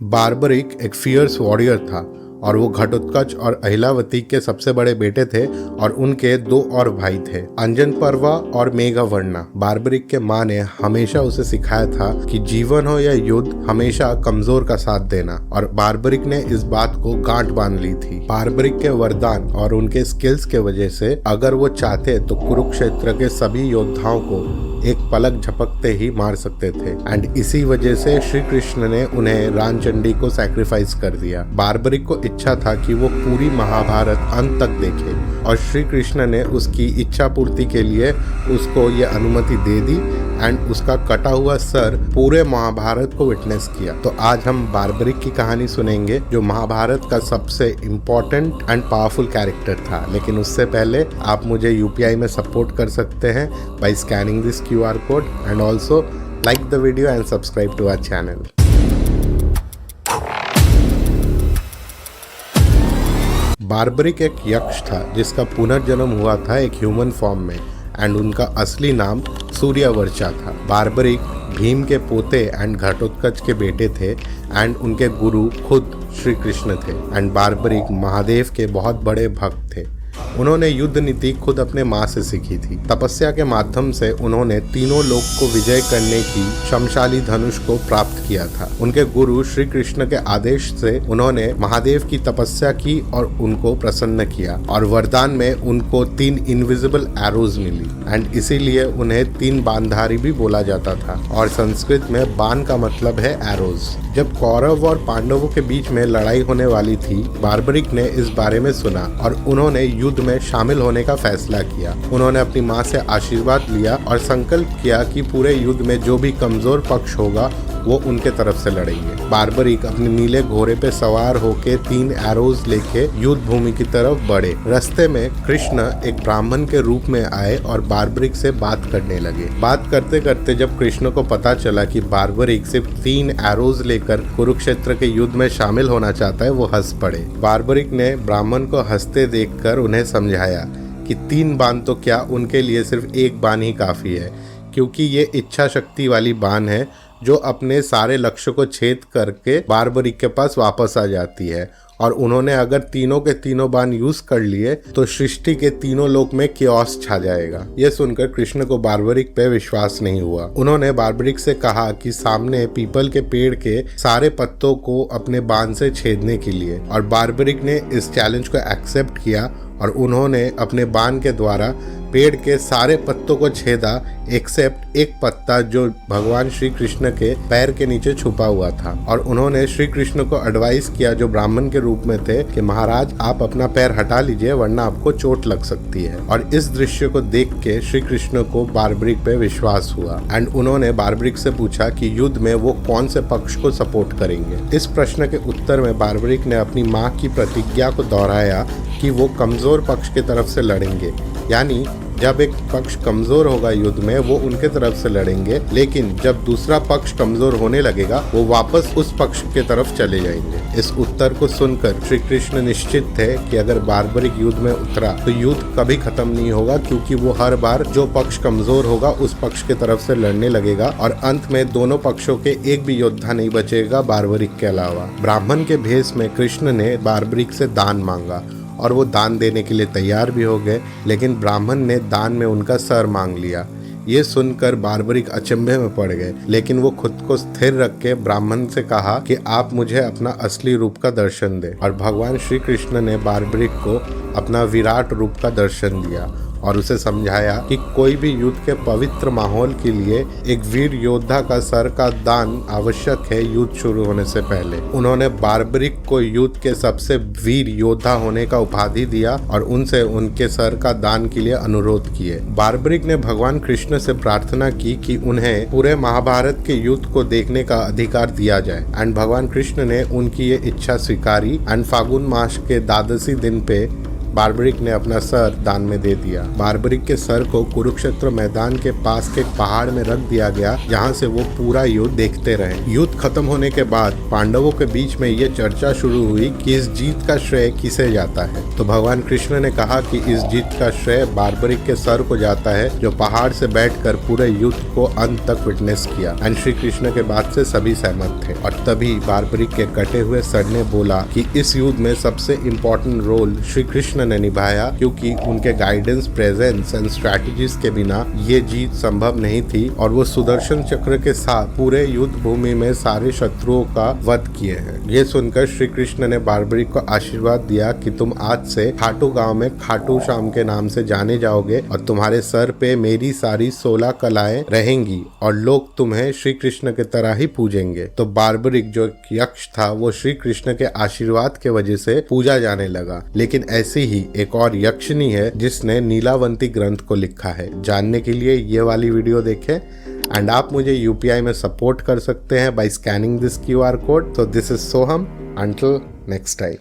Barbaric एक fears warrior था और वो घटोत्कच और अहिलावती के सबसे बड़े बेटे थे और उनके दो और भाई थे, अंजन पर्वा और मेघवर्णा। बार्बरिक के माँ ने हमेशा उसे सिखाया था कि जीवन हो या युद्ध, हमेशा कमजोर का साथ देना, और बार्बरिक ने इस बात को गांठ बांध ली थी। बार्बरिक के वरदान और उनके स्किल्स के वजह से अगर वो चाहते तो कुरुक्षेत्र के सभी योद्धाओं को एक पलक झपकते ही मार सकते थे। एंड इसी वजह से श्री कृष्ण ने उन्हें रामचंडी को सैक्रिफाइस कर दिया। बार्बरिक को इच्छा था कि वो पूरी महाभारत अंत तक देखे और श्री कृष्ण ने उसकी इच्छा पूर्ति के लिए उसको ये अनुमति दे दी एंड उसका कटा हुआ सर पूरे महाभारत को विटनेस किया। तो आज हम बार्बरिक की कहानी सुनेंगे, जो महाभारत का सबसे इम्पोर्टेंट एंड पावरफुल कैरेक्टर था। लेकिन उससे पहले आप मुझे यूपीआई में सपोर्ट कर सकते हैं by scanning this QR code and also like the video and subscribe to our channel. Barbarik एक यक्ष था जिसका पुनर्जन्म हुआ था एक ह्यूमन फॉर्म में एंड उनका असली नाम सूर्यवर्चा था। बार्बरिक भीम के पोते एंड घटोत्कच के बेटे थे एंड उनके गुरु खुद श्री कृष्ण थे एंड बार्बरिक महादेव के बहुत बड़े भक्त थे। उन्होंने युद्ध नीति खुद अपने माँ से सीखी थी। तपस्या के माध्यम से उन्होंने तीनों लोक को विजय करने की शमशाली धनुष को प्राप्त किया था। उनके गुरु श्री कृष्ण के आदेश से उन्होंने महादेव की तपस्या की और उनको प्रसन्न किया और वरदान में उनको 3 इनविजिबल एरोज मिली एंड इसीलिए उन्हें 3 बाणधारी भी बोला जाता था और संस्कृत में बाण का मतलब है एरोज। जब कौरव और पांडवों के बीच में लड़ाई होने वाली थी, बार्बरिक ने इस बारे में सुना और उन्होंने युद्ध में शामिल होने का फैसला किया। उन्होंने अपनी माँ से आशीर्वाद लिया और संकल्प किया कि पूरे युद्ध में जो भी कमजोर पक्ष होगा वो उनके तरफ से लड़ेंगे। बार्बरिक अपने नीले घोड़े पे सवार होके 3 एरोज लेके युद्ध भूमि की तरफ बढ़े। रास्ते में कृष्ण एक ब्राह्मण के रूप में आए और बार्बरिक से बात करने लगे। बात करते करते जब कृष्ण को पता चला कि बार्बरिक सिर्फ 3 एरोज लेकर कुरुक्षेत्र के युद्ध में शामिल होना चाहता है, वो हंस पड़े। बार्बरिक ने ब्राह्मण को हंसते देखकर उन्हें समझाया कि 3 बाण तो क्या, उनके लिए सिर्फ 1 बाण ही काफी है, क्योंकि ये इच्छा शक्ति वाली बाण है जो अपने सारे लक्ष्य को छेद करके बार्बरिक के पास वापस आ जाती है। और उन्होंने अगर तीनों के तीनों बाण यूज कर लिए तो सृष्टि के तीनों लोक में कियोस छा जाएगा। यह सुनकर कृष्ण को बार्बरिक पे विश्वास नहीं हुआ। उन्होंने बार्बरिक से कहा कि सामने पीपल के पेड़ के सारे पत्तों को अपने बाण से छेदने के लिए, और बार्बरिक ने इस चैलेंज को एक्सेप्ट किया और उन्होंने अपने बाण के द्वारा पेड़ के सारे पत्तों को छेदा एक्सेप्ट एक पत्ता जो भगवान श्री कृष्ण के पैर के नीचे छुपा हुआ था। और उन्होंने श्री कृष्ण को एडवाइस किया, जो ब्राह्मण के रूप में थे, कि महाराज आप अपना पैर हटा लीजिए वरना आपको चोट लग सकती है। और इस दृश्य को देख के श्री कृष्ण को बार्बरिक पे विश्वास हुआ एंड उन्होंने बार्बरिक से पूछा कि युद्ध में वो कौन से पक्ष को सपोर्ट करेंगे। इस प्रश्न के उत्तर में बार्बरिक ने अपनी माँ की प्रतिज्ञा को दोहराया कि वो कमजोर पक्ष की तरफ से लड़ेंगे, यानी जब एक पक्ष कमजोर होगा युद्ध में वो उनके तरफ से लड़ेंगे, लेकिन जब दूसरा पक्ष कमजोर होने लगेगा वो वापस उस पक्ष के तरफ चले जाएंगे। इस उत्तर को सुनकर श्री कृष्ण निश्चित थे कि अगर बार्बरिक युद्ध में उतरा तो युद्ध कभी खत्म नहीं होगा, क्योंकि वो हर बार जो पक्ष कमजोर होगा उस पक्ष के तरफ से लड़ने लगेगा और अंत में दोनों पक्षों के एक भी योद्धा नहीं बचेगा बार्बरिक के अलावा। ब्राह्मण के भेष में कृष्ण ने बार्बरिक से दान मांगा और वो दान देने के लिए तैयार भी हो गए, लेकिन ब्राह्मण ने दान में उनका सर मांग लिया। ये सुनकर बार्बरिक अचंभे में पड़ गए, लेकिन वो खुद को स्थिर रख के ब्राह्मण से कहा कि आप मुझे अपना असली रूप का दर्शन दें। और भगवान श्री कृष्ण ने बार्बरिक को अपना विराट रूप का दर्शन दिया और उसे समझाया कि कोई भी युद्ध के पवित्र माहौल के लिए एक वीर योद्धा का सर का दान आवश्यक है युद्ध शुरू होने से पहले। उन्होंने बार्बरिक को युद्ध के सबसे वीर योद्धा होने का उपाधि दिया और उनसे उनके सर का दान के लिए अनुरोध किए। बार्बरिक ने भगवान कृष्ण से प्रार्थना की कि उन्हें पूरे महाभारत के युद्ध को देखने का अधिकार दिया जाए एंड भगवान कृष्ण ने उनकी ये इच्छा स्वीकारी एंड फागुन मास के 12वीं दिन पे बार्बरिक ने अपना सर दान में दे दिया। बार्बरिक के सर को कुरुक्षेत्र मैदान के पास के पहाड़ में रख दिया गया, जहाँ से वो पूरा युद्ध देखते रहे। युद्ध खत्म होने के बाद पांडवों के बीच में ये चर्चा शुरू हुई कि इस जीत का श्रेय किसे जाता है। तो भगवान कृष्ण ने कहा कि इस जीत का श्रेय बार्बरिक के सर को जाता है, जो पहाड़ से बैठकर पूरे युद्ध को अंत तक विटनेस किया। एंड श्री कृष्ण के बात से सभी सहमत थे। और तभी बार्बरिक के कटे हुए सर ने बोला कि इस युद्ध में सबसे इम्पोर्टेंट रोल श्री कृष्ण ने निभाया, क्योंकि उनके गाइडेंस, प्रेजेंस एंड स्ट्रैटेजीज के बिना ये जीत संभव नहीं थी। और वो सुदर्शन चक्र के साथ पूरे युद्ध भूमि में सारे शत्रुओं का वध किए हैं। ये सुनकर श्री कृष्ण ने बार्बरिक को आशीर्वाद दिया कि तुम आज से खाटू गांव में खाटू श्याम के नाम से जाने जाओगे और तुम्हारे सर पे मेरी सारी 16 कलाएं रहेंगी और लोग तुम्हें श्री कृष्ण की तरह ही पूजेंगे। तो बार्बरिक जो एक यक्ष था, वो श्री कृष्ण के आशीर्वाद के वजह से पूजा जाने लगा। लेकिन ऐसी ही एक और यक्षिणी है जिसने नीलावंती ग्रंथ को लिखा है। जानने के लिए ये वाली वीडियो देखें। एंड आप मुझे UPI में सपोर्ट कर सकते हैं by scanning this QR code. So this is Soham. Until next time.